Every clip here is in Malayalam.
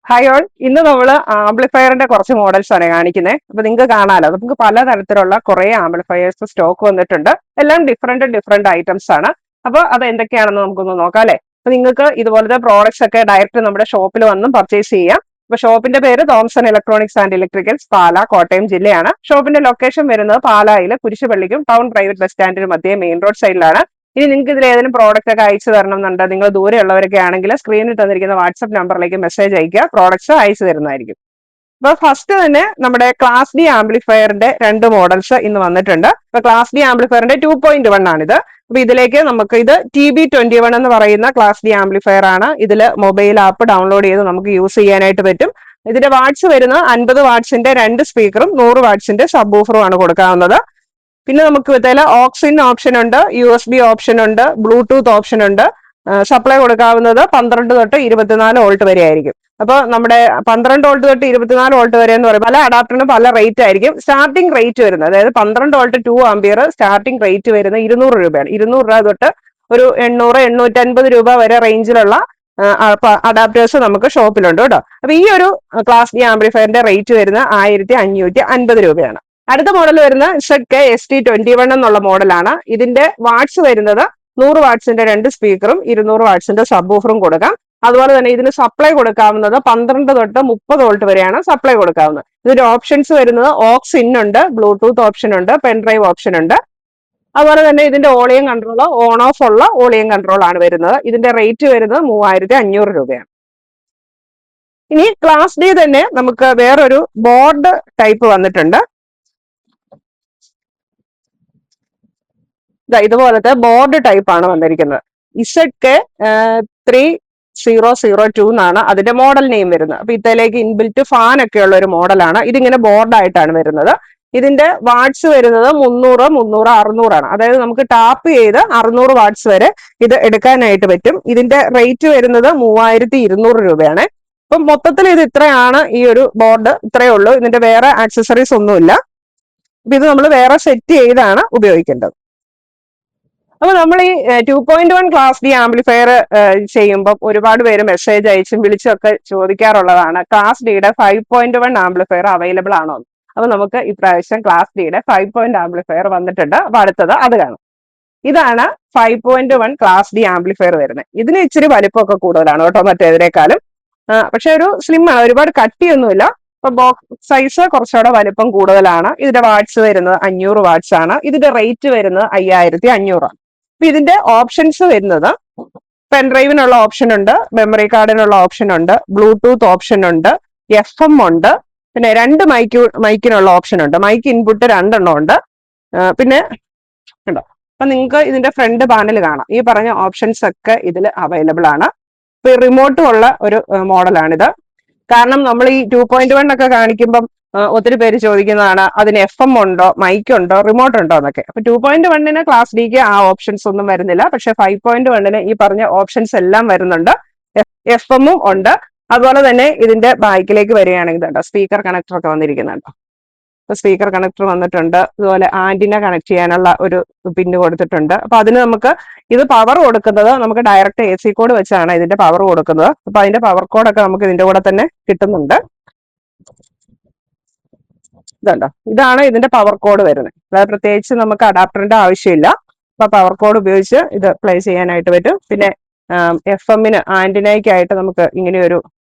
ഹായ് ഓൾ, ഇന്ന് നമ്മൾ ആംപ്ലിഫയറിന്റെ കുറച്ച് മോഡൽസ് ആണ് കാണിക്കുന്നത്. അപ്പൊ നിങ്ങൾക്ക് കാണാലോ, നമുക്ക് പലതരത്തിലുള്ള കുറെ ആംപ്ലിഫയേഴ്സ് സ്റ്റോക്ക് വന്നിട്ടുണ്ട്. എല്ലാം ഡിഫറെന്റ് ഐറ്റംസ് ആണ്. അപ്പൊ അത് എന്തൊക്കെയാണെന്ന് നമുക്കൊന്ന് നോക്കാം അല്ലെ. അപ്പൊ നിങ്ങൾക്ക് ഇതുപോലത്തെ പ്രോഡക്ട്സ് ഒക്കെ ഡയറക്റ്റ് നമ്മുടെ ഷോപ്പിൽ വന്നും പർച്ചേസ് ചെയ്യാം. അപ്പൊ ഷോപ്പിന്റെ പേര് തോംസൺ ഇലക്ട്രോണിക്സ് ആൻഡ് ഇലക്ട്രിക്കൽസ്, പാല, കോട്ടയം ജില്ലയാണ്. ഷോപ്പിന്റെ ലൊക്കേഷൻ വരുന്നത് പാലായിലെ കുരിശുപള്ളിക്കും ടൗൺ പ്രൈവറ്റ് ബസ് സ്റ്റാൻഡിനും മധ്യേ മെയിൻ റോഡ് സൈഡിലാണ്. ഇനി നിങ്ങൾക്ക് ഇതിൽ ഏതെങ്കിലും പ്രോഡക്റ്റ് ഒക്കെ അയച്ചു തരണം എന്നുണ്ട്, നിങ്ങൾ ദൂരെയുള്ളവരൊക്കെ ആണെങ്കിൽ സ്ക്രീനിൽ തന്നിരിക്കുന്ന വാട്സ്ആപ്പ് നമ്പറിലേക്ക് മെസ്സേജ് അയക്കുക, പ്രോഡക്ട്സ് അയച്ചു തരുന്നതായിരിക്കും. അപ്പൊ ഫസ്റ്റ് തന്നെ നമ്മുടെ ക്ലാസ് ഡി ആംപ്ലിഫയറിന്റെ രണ്ട് മോഡൽസ് ഇന്ന് വന്നിട്ടുണ്ട്. ഇപ്പൊ ക്ലാസ് ഡി ആംപ്ലിഫയറിന്റെ 2.1 ആണിത്. അപ്പൊ ഇതിലേക്ക് നമുക്ക് ഇത് TB21 എന്ന് പറയുന്ന ക്ലാസ് ഡി ആംപ്ലിഫയർ ആണ്. ഇതിൽ മൊബൈൽ ആപ്പ് ഡൗൺലോഡ് ചെയ്ത് നമുക്ക് യൂസ് ചെയ്യാനായിട്ട് പറ്റും. ഇതിന്റെ വാട്ട്സ് വരുന്നത് 50 വാട്ട്സിന്റെ രണ്ട് സ്പീക്കറും 100 വാട്ട്സിന്റെ സബ് വൂഫറും ആണ് കൊടുക്കാവുന്നത്. പിന്നെ നമുക്ക് ഇതിൽ ഓക്സിൻ ഓപ്ഷൻ ഉണ്ട്, USB ഓപ്ഷൻ ഉണ്ട്, ബ്ലൂടൂത്ത് ഓപ്ഷൻ ഉണ്ട്. സപ്ലൈ കൊടുക്കാവുന്നത് 12 തൊട്ട് 24 വോൾട്ട് വരെ ആയിരിക്കും. അപ്പൊ നമ്മുടെ 12 വോൾട്ട് തൊട്ട് 24 വോൾട്ട് വരെ എന്ന് പറയുമ്പോൾ പല അഡാപ്റ്ററിനും പല റേറ്റ് ആയിരിക്കും. സ്റ്റാർട്ടിംഗ് റേറ്റ് വരുന്നത്, അതായത് 12 വോൾട്ട് 2 ആംപിയർ സ്റ്റാർട്ടിംഗ് റേറ്റ് വരുന്നത് 200 രൂപയാണ്. 200 രൂപ തൊട്ട് ഒരു 800 850 രൂപ വരെ റേഞ്ചിലുള്ള അഡാപ്റ്റേഴ്സ് നമുക്ക് ഷോപ്പിലുണ്ട് കേട്ടോ. അപ്പൊ ഈ ഒരു ക്ലാസ് ഡി ആംപ്ലിഫയറിന്റെ റേറ്റ് വരുന്നത് 1550 രൂപയാണ്. അടുത്ത മോഡൽ വരുന്നത് ZK-ST21 എന്നുള്ള മോഡലാണ്. ഇതിന്റെ വാട്ട്സ് വരുന്നത് 100 വാട്ട്സിന്റെ രണ്ട് സ്പീക്കറും 200 വാട്ട്സിന്റെ സബ് വൂഫറും കൊടുക്കാം. അതുപോലെ തന്നെ ഇതിന് സപ്ലൈ കൊടുക്കാവുന്നത് 12 തൊട്ട് 30 വോൾട്ട് വരെയാണ് സപ്ലൈ കൊടുക്കാവുന്നത്. ഇതിന്റെ ഓപ്ഷൻസ് വരുന്നത് ഓക്സ് ഇൻ ഉണ്ട്, ബ്ലൂടൂത്ത് ഓപ്ഷൻ ഉണ്ട്, പെൻഡ്രൈവ് ഓപ്ഷൻ ഉണ്ട്. അതുപോലെ തന്നെ ഇതിന്റെ ഓളിയം കൺട്രോൾ ഓൺ ഓഫ് ഉള്ള ഓളിയം കൺട്രോൾ ആണ് വരുന്നത്. ഇതിന്റെ റേറ്റ് വരുന്നത് 3500 രൂപയാണ്. ഇനി ക്ലാസ് ഡി തന്നെ നമുക്ക് വേറൊരു ബോർഡ് ടൈപ്പ് വന്നിട്ടുണ്ട്. ഇതുപോലത്തെ ബോർഡ് ടൈപ്പ് ആണ് വന്നിരിക്കുന്നത്. ZK-3002 എന്നാണ് അതിന്റെ മോഡൽ നെയിം വരുന്നത്. അപ്പൊ ഇതിലേക്ക് ഇൻബിൽറ്റ് ഫാൻ ഒക്കെ ഉള്ള ഒരു മോഡലാണ്. ഇതിങ്ങനെ ബോർഡായിട്ടാണ് വരുന്നത്. ഇതിന്റെ വാട്ട്സ് വരുന്നത് 300 300 600 ആണ്. അതായത് നമുക്ക് ടാപ്പ് ചെയ്ത് 600 വാട്ട്സ് വരെ ഇത് എടുക്കാനായിട്ട് പറ്റും. ഇതിന്റെ റേറ്റ് വരുന്നത് 3200 രൂപയാണ്. അപ്പം മൊത്തത്തിൽ ഇത് ഇത്രയാണ്. ഈ ഒരു ബോർഡ് ഇത്രയേ ഉള്ളൂ. ഇതിന്റെ വേറെ ആക്സസറീസ് ഒന്നുമില്ല. ഇത് നമ്മൾ വേറെ സെറ്റ് ചെയ്താണ് ഉപയോഗിക്കേണ്ടത്. അപ്പൊ നമ്മൾ ഈ 2.1 ക്ലാസ് ഡി ആംപ്ലിഫയർ ചെയ്യുമ്പോൾ ഒരുപാട് പേര് മെസ്സേജ് അയച്ചും വിളിച്ചും ഒക്കെ ചോദിക്കാറുള്ളതാണ്, ക്ലാസ് ഡിയുടെ 5.1 ആംപ്ലിഫയർ അവൈലബിൾ ആണോ. അപ്പൊ നമുക്ക് ഇപ്രാവശ്യം ക്ലാസ് ഡിയുടെ 5 ആംപ്ലിഫയർ വന്നിട്ടുണ്ട്. അപ്പൊ അടുത്തത് അത് കാണാം. ഇതാണ് 5.1 ക്ലാസ് ഡി ആംപ്ലിഫയർ വരുന്നത്. ഇതിന് ഇച്ചിരി വലിപ്പമൊക്കെ കൂടുതലാണ് കേട്ടോ മറ്റേതിനേക്കാളും. പക്ഷെ ഒരു സ്ലിം ആണ്, ഒരുപാട് കട്ടിയൊന്നുമില്ല. അപ്പൊ ബോക്സ് സൈസ് കുറച്ചുകൂടെ വലിപ്പം കൂടുതലാണ്. ഇതിന്റെ വാട്ട്സ് വരുന്നത് 500 വാട്ട്സ് ആണ്. ഇതിന്റെ റേറ്റ് വരുന്നത് 5500 ആണ്. അപ്പൊ ഇതിന്റെ ഓപ്ഷൻസ് വരുന്നത് പെൻഡ്രൈവിനുള്ള ഓപ്ഷൻ ഉണ്ട്, മെമ്മറി കാർഡിനുള്ള ഓപ്ഷൻ ഉണ്ട്, ബ്ലൂടൂത്ത് ഓപ്ഷൻ ഉണ്ട്, FM ഉണ്ട്, പിന്നെ രണ്ട് മൈക്കിനുള്ള ഓപ്ഷൻ ഉണ്ട്. മൈക്ക് ഇൻപുട്ട് 2 ഉണ്ട്. പിന്നെ ഉണ്ടോ. അപ്പൊ നിങ്ങൾക്ക് ഇതിന്റെ ഫ്രണ്ട് പാനൽ കാണാം. ഈ പറഞ്ഞ ഓപ്ഷൻസ് ഒക്കെ ഇതിൽ അവൈലബിൾ ആണ്. ഇപ്പൊ റിമോട്ടും ഉള്ള ഒരു മോഡലാണിത്. കാരണം നമ്മൾ ഈ 2.1 ഒക്കെ കാണിക്കുമ്പം ഒത്തിരി പേര് ചോദിക്കുന്നതാണ്, അതിന് FM ഉണ്ടോ, മൈക്ക് ഉണ്ടോ, റിമോട്ട് ഉണ്ടോ എന്നൊക്കെ. അപ്പൊ 2.1 ക്ലാസ് ഡിക്ക് ആ ഓപ്ഷൻസ് ഒന്നും വരുന്നില്ല. പക്ഷെ 5.1 ഈ പറഞ്ഞ ഓപ്ഷൻസ് എല്ലാം വരുന്നുണ്ട്. FM ഉണ്ട്. അതുപോലെ തന്നെ ഇതിന്റെ ബാക്കിലേക്ക് വരികയാണെങ്കിൽ സ്പീക്കർ കണക്ടർ ഒക്കെ വന്നിരിക്കുന്നുണ്ടോ. അപ്പൊ സ്പീക്കർ കണക്ടർ വന്നിട്ടുണ്ട്. അതുപോലെ ആന്റിന കണക്ട് ചെയ്യാനുള്ള ഒരു പിന്ന് കൊടുത്തിട്ടുണ്ട്. അപ്പൊ അതിന് നമുക്ക് ഇത് പവർ കൊടുക്കുന്നത് നമുക്ക് ഡയറക്റ്റ് AC കോഡ് വെച്ചാണ് ഇതിന്റെ പവർ കൊടുക്കുന്നത്. അപ്പൊ അതിന്റെ പവർ കോഡൊക്കെ നമുക്ക് ഇതിന്റെ കൂടെ തന്നെ കിട്ടുന്നുണ്ട്. ഇതുണ്ടോ, ഇതാണ് ഇതിന്റെ പവർ കോഡ് വരുന്നത്. അതായത് പ്രത്യേകിച്ച് നമുക്ക് അഡാപ്റ്ററിന്റെ ആവശ്യമില്ല. അപ്പൊ പവർ കോഡ് ഉപയോഗിച്ച് ഇത് പ്ലേ ചെയ്യാനായിട്ട് പറ്റും. പിന്നെ FM-ന് ആന്റിനയ്ക്കായിട്ട് നമുക്ക് ഇങ്ങനെ ഒരു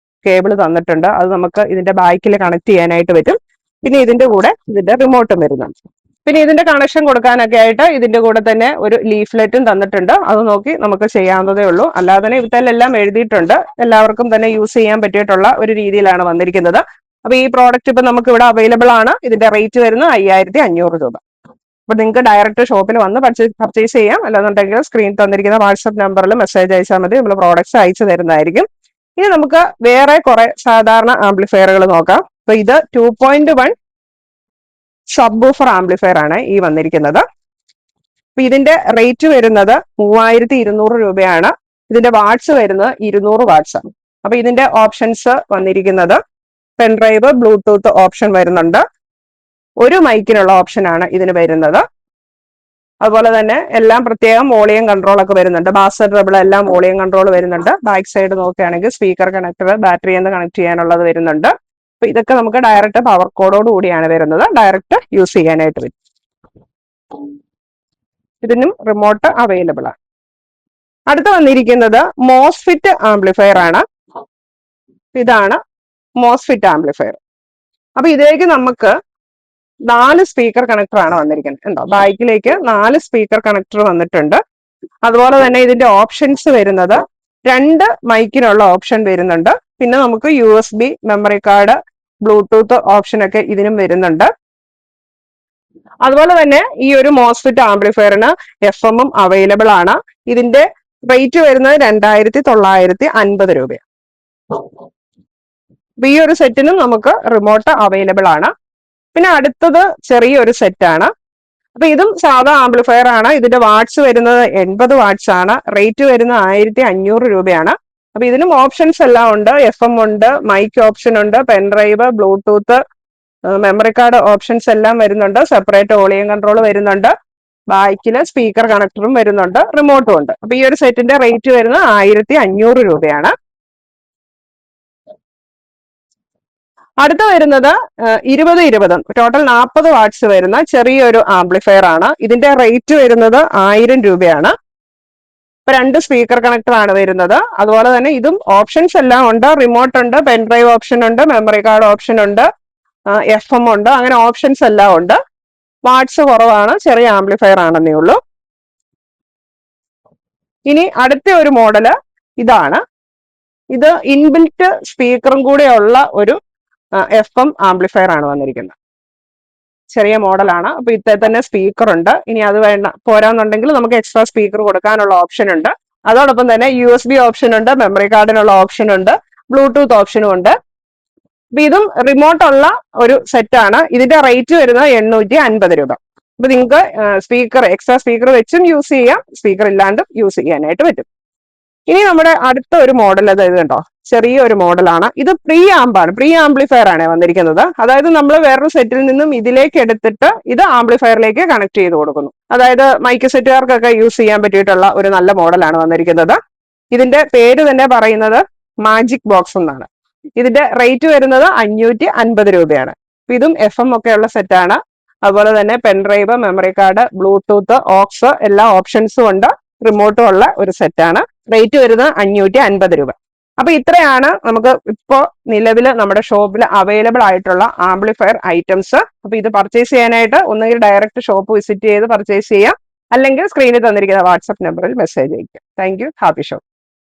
കേബിൾ തന്നിട്ടുണ്ട്. അത് നമുക്ക് ഇതിന്റെ ബാക്കിൽ കണക്ട് ചെയ്യാനായിട്ട് പറ്റും. പിന്നെ ഇതിന്റെ കൂടെ ഇതിന്റെ റിമോട്ടും വരുന്നുണ്ട്. പിന്നെ ഇതിന്റെ കണക്ഷൻ കൊടുക്കാനൊക്കെ ആയിട്ട് ഇതിന്റെ കൂടെ തന്നെ ഒരു ലീഫ്ലെറ്റും തന്നിട്ടുണ്ട്. അത് നോക്കി നമുക്ക് ചെയ്യാവുന്നതേ ഉള്ളൂ. അല്ലാതെ തന്നെ ഇതിലെല്ലാം എഴുതിയിട്ടുണ്ട്. എല്ലാവർക്കും തന്നെ യൂസ് ചെയ്യാൻ പറ്റിയിട്ടുള്ള ഒരു രീതിയിലാണ് വന്നിരിക്കുന്നത്. അപ്പൊ ഈ പ്രോഡക്റ്റ് ഇപ്പൊ നമുക്ക് ഇവിടെ അവൈലബിൾ ആണ്. ഇതിന്റെ റേറ്റ് വരുന്നത് 5500 രൂപ. അപ്പൊ നിങ്ങൾക്ക് ഡയറക്റ്റ് ഷോപ്പിൽ വന്ന് പർച്ചേസ് ചെയ്യാം. അല്ലാന്നുണ്ടെങ്കിൽ സ്ക്രീൻ തന്നിരിക്കുന്ന വാട്സ്ആപ്പ് നമ്പറിൽ മെസ്സേജ് അയച്ചാൽ മതി. നമ്മൾ പ്രോഡക്ട്സ് അയച്ചു തരുന്നതായിരിക്കും. ഇനി നമുക്ക് വേറെ കുറെ സാധാരണ ആംപ്ലിഫയറുകൾ നോക്കാം. അപ്പൊ ഇത് 2.1 സബ് വൂഫർ ആംപ്ലിഫയർ ആണ് ഈ വന്നിരിക്കുന്നത്. അപ്പൊ ഇതിന്റെ റേറ്റ് വരുന്നത് 3200 രൂപയാണ്. ഇതിന്റെ വാട്ട്സ് വരുന്നത് 200 വാട്ട്സ് ആണ്. അപ്പൊ ഇതിന്റെ ഓപ്ഷൻസ് വന്നിരിക്കുന്നത് പെൻഡ്രൈവ്, ബ്ലൂടൂത്ത് ഓപ്ഷൻ വരുന്നുണ്ട്. ഒരു മൈക്കിനുള്ള ഓപ്ഷൻ ആണ് ഇതിന് വരുന്നത്. അതുപോലെ തന്നെ എല്ലാം പ്രത്യേകം വോളിയം കൺട്രോൾ ഒക്കെ വരുന്നുണ്ട്. ബാസ് ട്രബിൾ എല്ലാം വോളിയം കൺട്രോൾ വരുന്നുണ്ട്. ബാക്ക് സൈഡ് നോക്കുകയാണെങ്കിൽ സ്പീക്കർ കണക്ടർ ബാറ്ററി എന്ന് കണക്ട് ചെയ്യാനുള്ളത് വരുന്നുണ്ട്. അപ്പൊ ഇതൊക്കെ നമുക്ക് ഡയറക്റ്റ് പവർ കോഡോട് കൂടിയാണ് വരുന്നത്. ഡയറക്റ്റ് യൂസ് ചെയ്യാനായിട്ട് പറ്റും. ഇതിനും റിമോട്ട് അവൈലബിൾ ആണ്. അടുത്ത് വന്നിരിക്കുന്നത് മോസ്ഫിറ്റ് ആംപ്ലിഫയർ ആണ്. ഇതാണ് മോസ്ഫിറ്റ് ആംപ്ലിഫയർ. അപ്പൊ ഇതിലേക്ക് നമുക്ക് 4 സ്പീക്കർ കണക്ടർ ആണ് വന്നിരിക്കുന്നത്. ഉണ്ടോ, ബാക്കിലേക്ക് 4 സ്പീക്കർ കണക്ടർ വന്നിട്ടുണ്ട്. അതുപോലെ തന്നെ ഇതിന്റെ ഓപ്ഷൻസ് വരുന്നത് 2 മൈക്കിനുള്ള ഓപ്ഷൻ വരുന്നുണ്ട്. പിന്നെ നമുക്ക് USB, memory card, Bluetooth option ഒക്കെ ഇതിനും വരുന്നുണ്ട്. അതുപോലെ തന്നെ ഈ ഒരു മോസ്ഫിറ്റ് ആംപ്ലിഫയറിന് FM അവൈലബിൾ ആണ്. ഇതിന്റെ റേറ്റ് വരുന്നത് 2950 രൂപയാണ്. അപ്പൊ ഈ ഒരു സെറ്റിനും നമുക്ക് റിമോട്ട് അവൈലബിൾ ആണ്. പിന്നെ അടുത്തത് ചെറിയൊരു സെറ്റാണ്. അപ്പൊ ഇതും സാധാ ആംപ്ലിഫയർ ആണ്. ഇതിന്റെ വാട്ട്സ് വരുന്നത് 80 വാട്ട്സ് ആണ്. റേറ്റ് വരുന്നത് 1500 രൂപയാണ്. അപ്പൊ ഇതിനും ഓപ്ഷൻസ് എല്ലാം ഉണ്ട്. FM ഉണ്ട്, മൈക്ക് ഓപ്ഷൻ ഉണ്ട്, pen drive, Bluetooth, memory card options എല്ലാം വരുന്നുണ്ട്. സെപ്പറേറ്റ് വോളിയം കൺട്രോൾ വരുന്നുണ്ട്. ബാക്കില് സ്പീക്കർ കണക്ടറും വരുന്നുണ്ട്, റിമോട്ടും ഉണ്ട്. അപ്പൊ ഈ ഒരു സെറ്റിന്റെ റേറ്റ് വരുന്നത് 1500 രൂപയാണ്. അടുത്ത വരുന്നത് 20 ടോട്ടൽ 40 വാട്ട്സ് വരുന്ന ചെറിയൊരു ആംപ്ലിഫയർ ആണ്. ഇതിന്റെ റേറ്റ് വരുന്നത് 1000 രൂപയാണ്. ഇപ്പൊ 2 സ്പീക്കർ കണക്ടർ ആണ് വരുന്നത്. അതുപോലെ തന്നെ ഇതും ഓപ്ഷൻസ് എല്ലാം ഉണ്ട്. റിമോട്ട് ഉണ്ട്, പെൻഡ്രൈവ് ഓപ്ഷൻ ഉണ്ട്, മെമ്മറി കാർഡ് ഓപ്ഷൻ ഉണ്ട്, FM ഉണ്ട്. അങ്ങനെ ഓപ്ഷൻസ് എല്ലാം ഉണ്ട്. വാട്ട്സ് കുറവാണ്, ചെറിയ ആംപ്ലിഫയർ ആണെന്നേ ഉള്ളൂ. ഇനി അടുത്ത ഒരു മോഡല് ഇതാണ്. ഇത് ഇൻബിൽറ്റ് സ്പീക്കറും കൂടെ ഉള്ള ഒരു FM ആംപ്ലിഫയർ ആണ് വന്നിരിക്കുന്നത്. ചെറിയ മോഡലാണ്. അപ്പൊ ഇത്തെ തന്നെ സ്പീക്കർ ഉണ്ട്. ഇനി അത് വേണ്ട പോരാന്നുണ്ടെങ്കിൽ നമുക്ക് എക്സ്ട്രാ സ്പീക്കർ കൊടുക്കാനുള്ള ഓപ്ഷൻ ഉണ്ട്. അതോടൊപ്പം തന്നെ USB ഓപ്ഷൻ ഉണ്ട്, മെമ്മറി കാർഡിനുള്ള ഓപ്ഷൻ ഉണ്ട്, ബ്ലൂടൂത്ത് ഓപ്ഷനും ഉണ്ട്. അപ്പൊ ഇതും റിമോട്ട് ഉള്ള ഒരു സെറ്റ് ആണ്. ഇതിന്റെ റേറ്റ് വരുന്നത് 850 രൂപ. അപ്പൊ നിങ്ങൾക്ക് എക്സ്ട്രാ സ്പീക്കർ വെച്ചും യൂസ് ചെയ്യാം, സ്പീക്കർ ഇല്ലാണ്ടും യൂസ് ചെയ്യാനായിട്ട് പറ്റും. ഇനി നമ്മുടെ അടുത്ത ഒരു മോഡൽ അത് കണ്ടോ, ചെറിയൊരു മോഡലാണ്. ഇത് പ്രീ ആംബാണ്, പ്രീ ആംപ്ലിഫയർ ആണ് വന്നിരിക്കുന്നത്. അതായത് നമ്മൾ വേറൊരു സെറ്റിൽ നിന്നും ഇതിലേക്ക് എടുത്തിട്ട് ഇത് ആംപ്ലിഫയറിലേക്ക് കണക്ട് ചെയ്ത് കൊടുക്കുന്നു. അതായത് മൈക്ക് സെറ്റുകാർക്കൊക്കെ യൂസ് ചെയ്യാൻ പറ്റിയിട്ടുള്ള ഒരു നല്ല മോഡലാണ് വന്നിരിക്കുന്നത്. ഇതിന്റെ പേര് തന്നെ പറയുന്നത് മാജിക് ബോക്സ് എന്നാണ്. ഇതിന്റെ റേറ്റ് വരുന്നത് 550 രൂപയാണ്. ഇതും FM ഒക്കെ ഉള്ള സെറ്റാണ്. അതുപോലെ തന്നെ pen drive, memory card, Bluetooth, aux എല്ലാ ഓപ്ഷൻസും ഉണ്ട്. റിമോട്ടും ഉള്ള ഒരു സെറ്റാണ്. റേറ്റ് വരുന്നത് 550 രൂപ. അപ്പൊ ഇത്രയാണ് നമുക്ക് ഇപ്പോ നിലവിൽ നമ്മുടെ ഷോപ്പിൽ അവൈലബിൾ ആയിട്ടുള്ള ആംപ്ലിഫയർ ഐറ്റംസ്. അപ്പൊ ഇത് പർച്ചേസ് ചെയ്യാനായിട്ട് ഒന്നുകിൽ ഡയറക്റ്റ് ഷോപ്പ് വിസിറ്റ് ചെയ്ത് പർച്ചേസ് ചെയ്യാം, അല്ലെങ്കിൽ സ്ക്രീനിൽ തന്നിരിക്കുന്ന വാട്സ്ആപ്പ് നമ്പറിൽ മെസ്സേജ് അയക്കാം. Thank you. Happy show.